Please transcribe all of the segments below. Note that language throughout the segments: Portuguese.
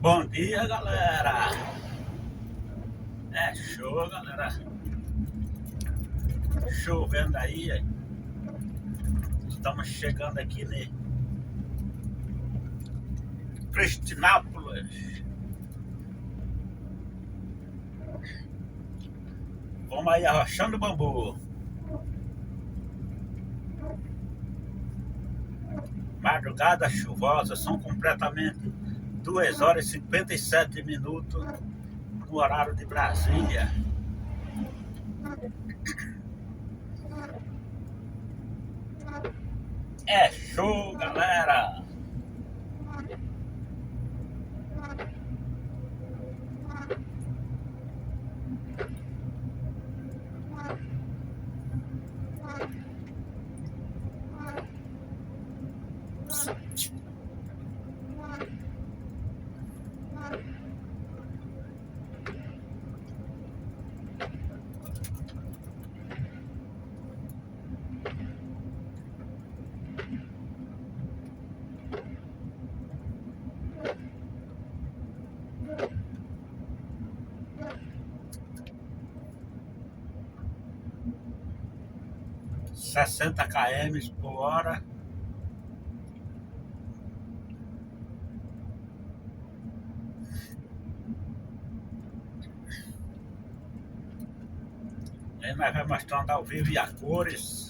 Bom dia, galera. É show, galera. Chovendo aí. Estamos chegando aqui em Cristinápolis. Vamos aí arrochando bambu. Madrugada chuvosa, são completamente 2 horas e 57 minutos no horário de Brasília. É show, galera. Sessenta km por hora. Aí nós vamos mostrando ao vivo e a cores.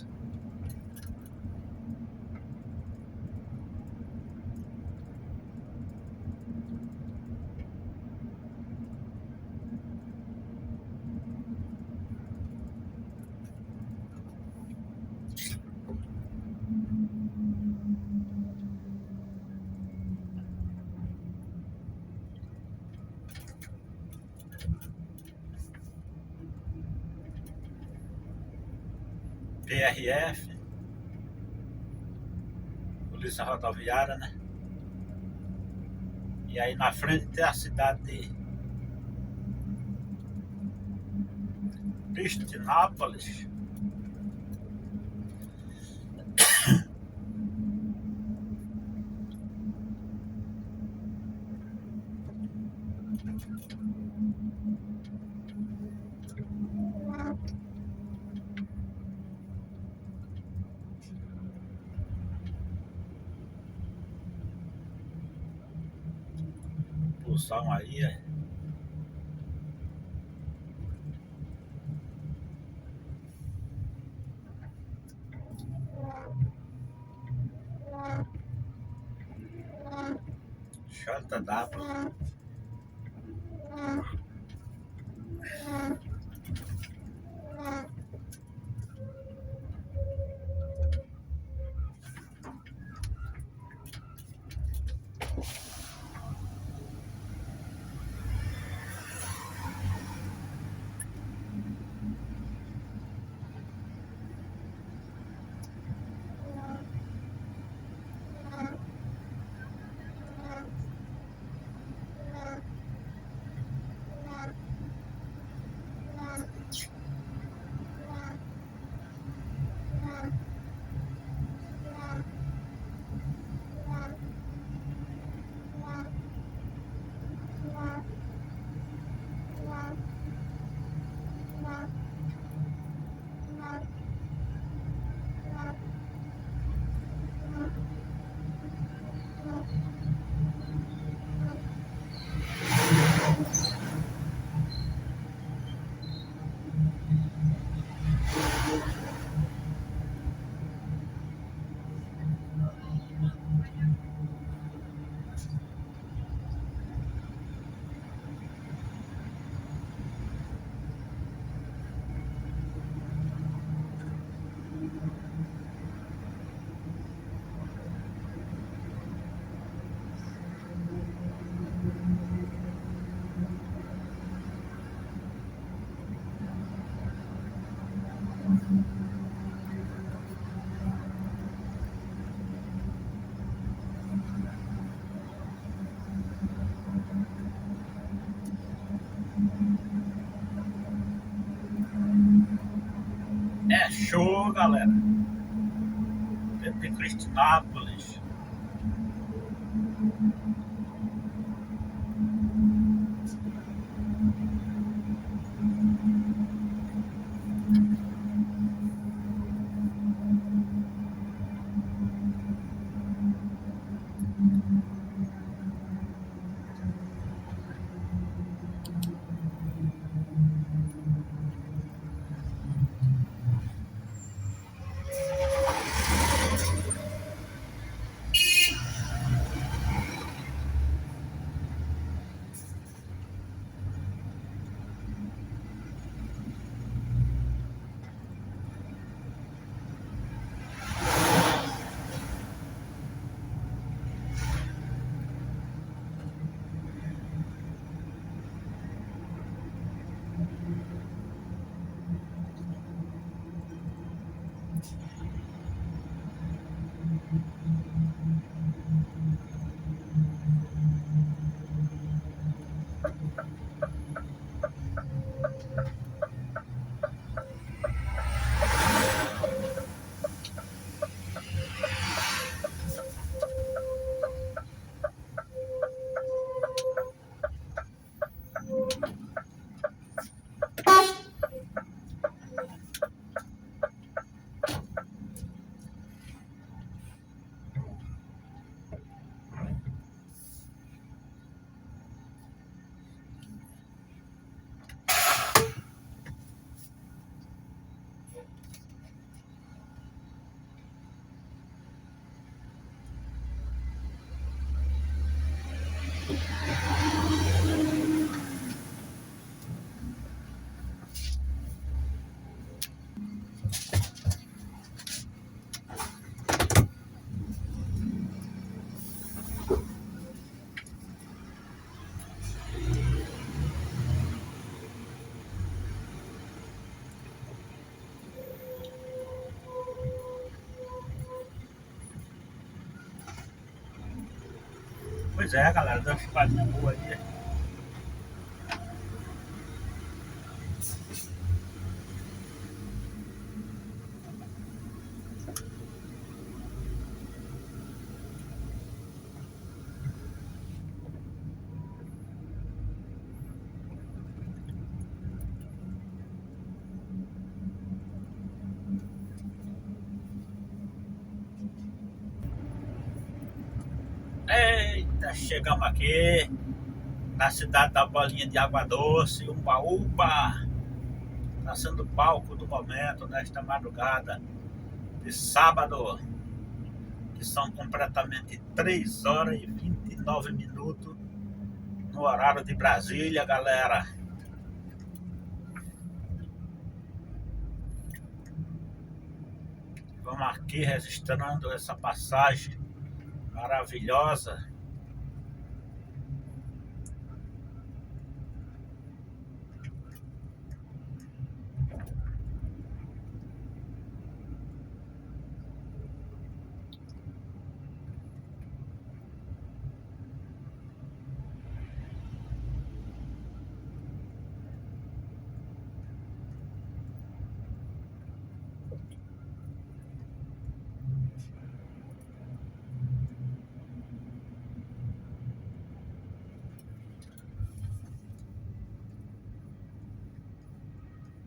PRF, Polícia Rodoviária, né? E aí na frente tem a cidade de Cristinápolis. Pulsão aí, JW. É show, galera. Dentro de Cristinápolis. Pois é, galera, deu uma chupadinha boa aí. Eita, chegamos aqui na cidade da Bolinha de Água Doce, Umbaúba. Está sendo o palco do momento nesta madrugada de sábado, que são completamente 3 horas e 29 minutos no horário de Brasília, galera. Vamos aqui registrando essa passagem maravilhosa.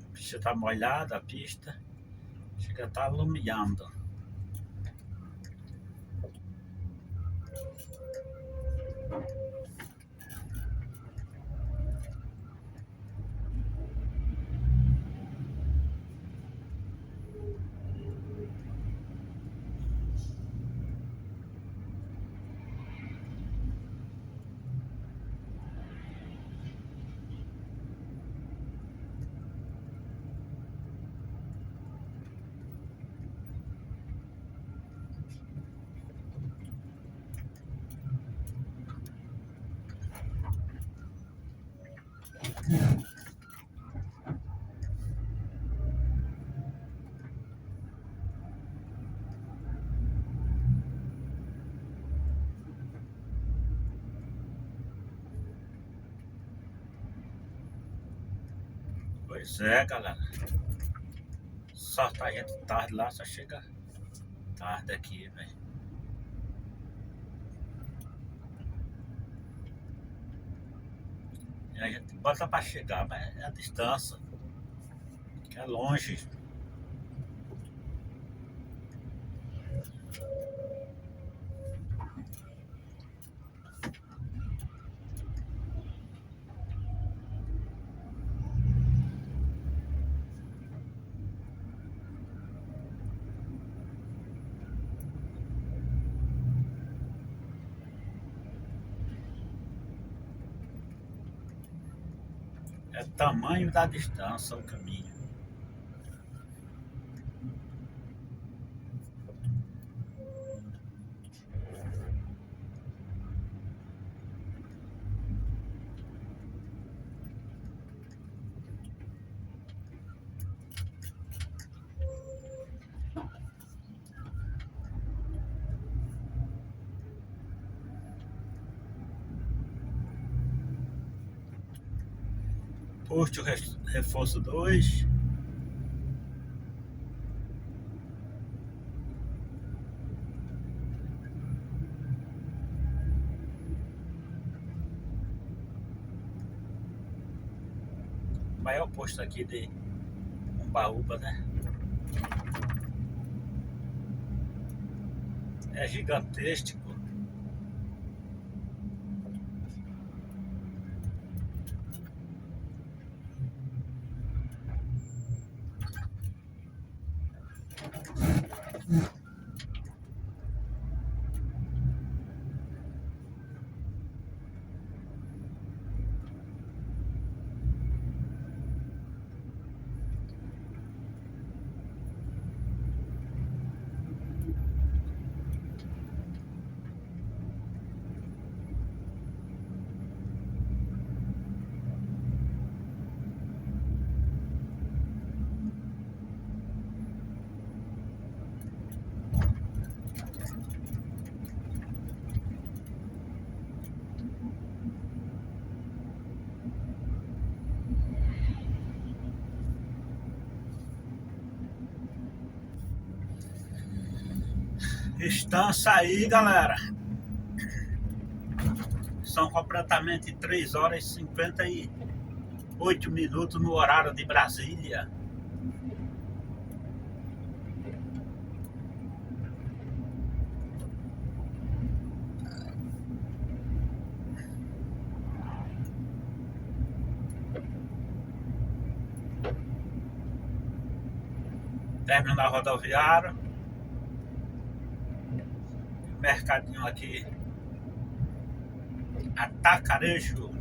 A pista está molhada, a pista chega a estar alumiando. Pois é, galera. Só tá gente tarde lá, só chega tarde aqui, velho. E a gente bota pra chegar, mas é a distância, que é longe. É tamanho da distância o caminho. Posto reforço 2. Maior posto aqui de Umbaúba, né? É gigantesco. Estância aí, galera. São completamente 3 horas e 58 minutos no horário de Brasília. Terminal rodoviário. Mercadinho aqui. Atacarejo.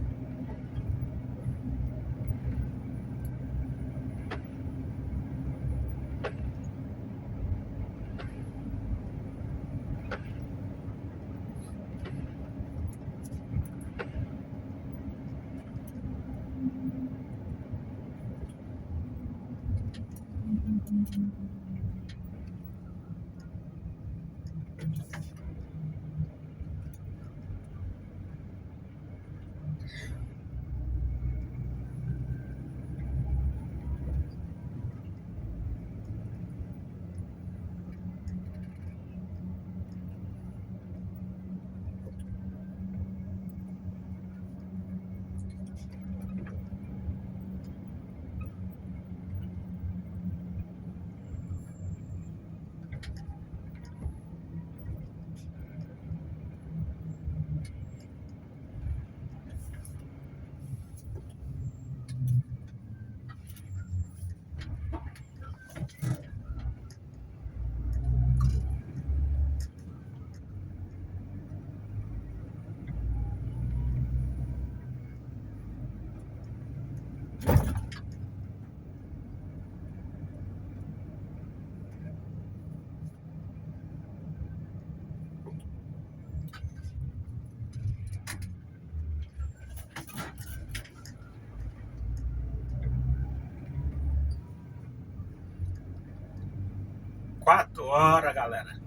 Quatro horas, galera.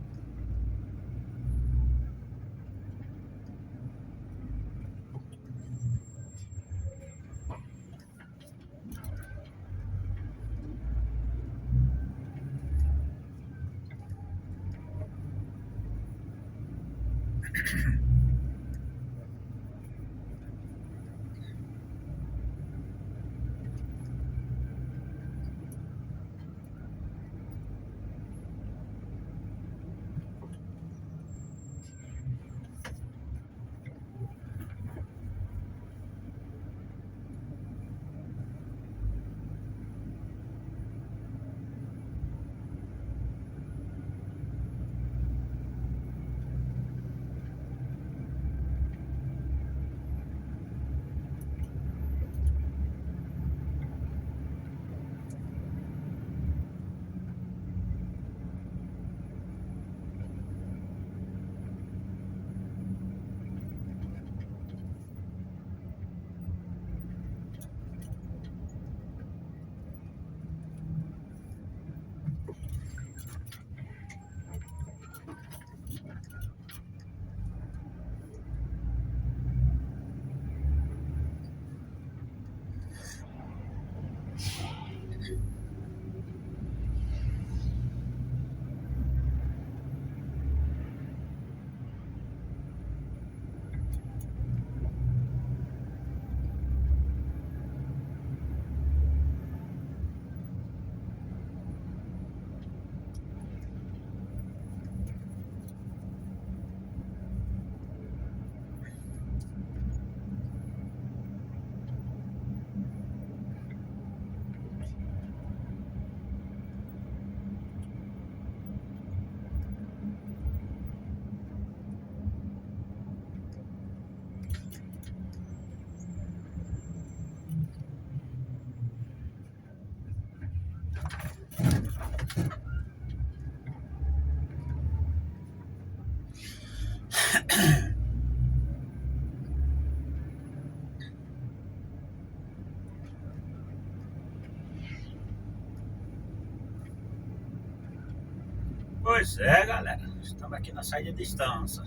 Pois é, galera. Estamos aqui na saída de Estância.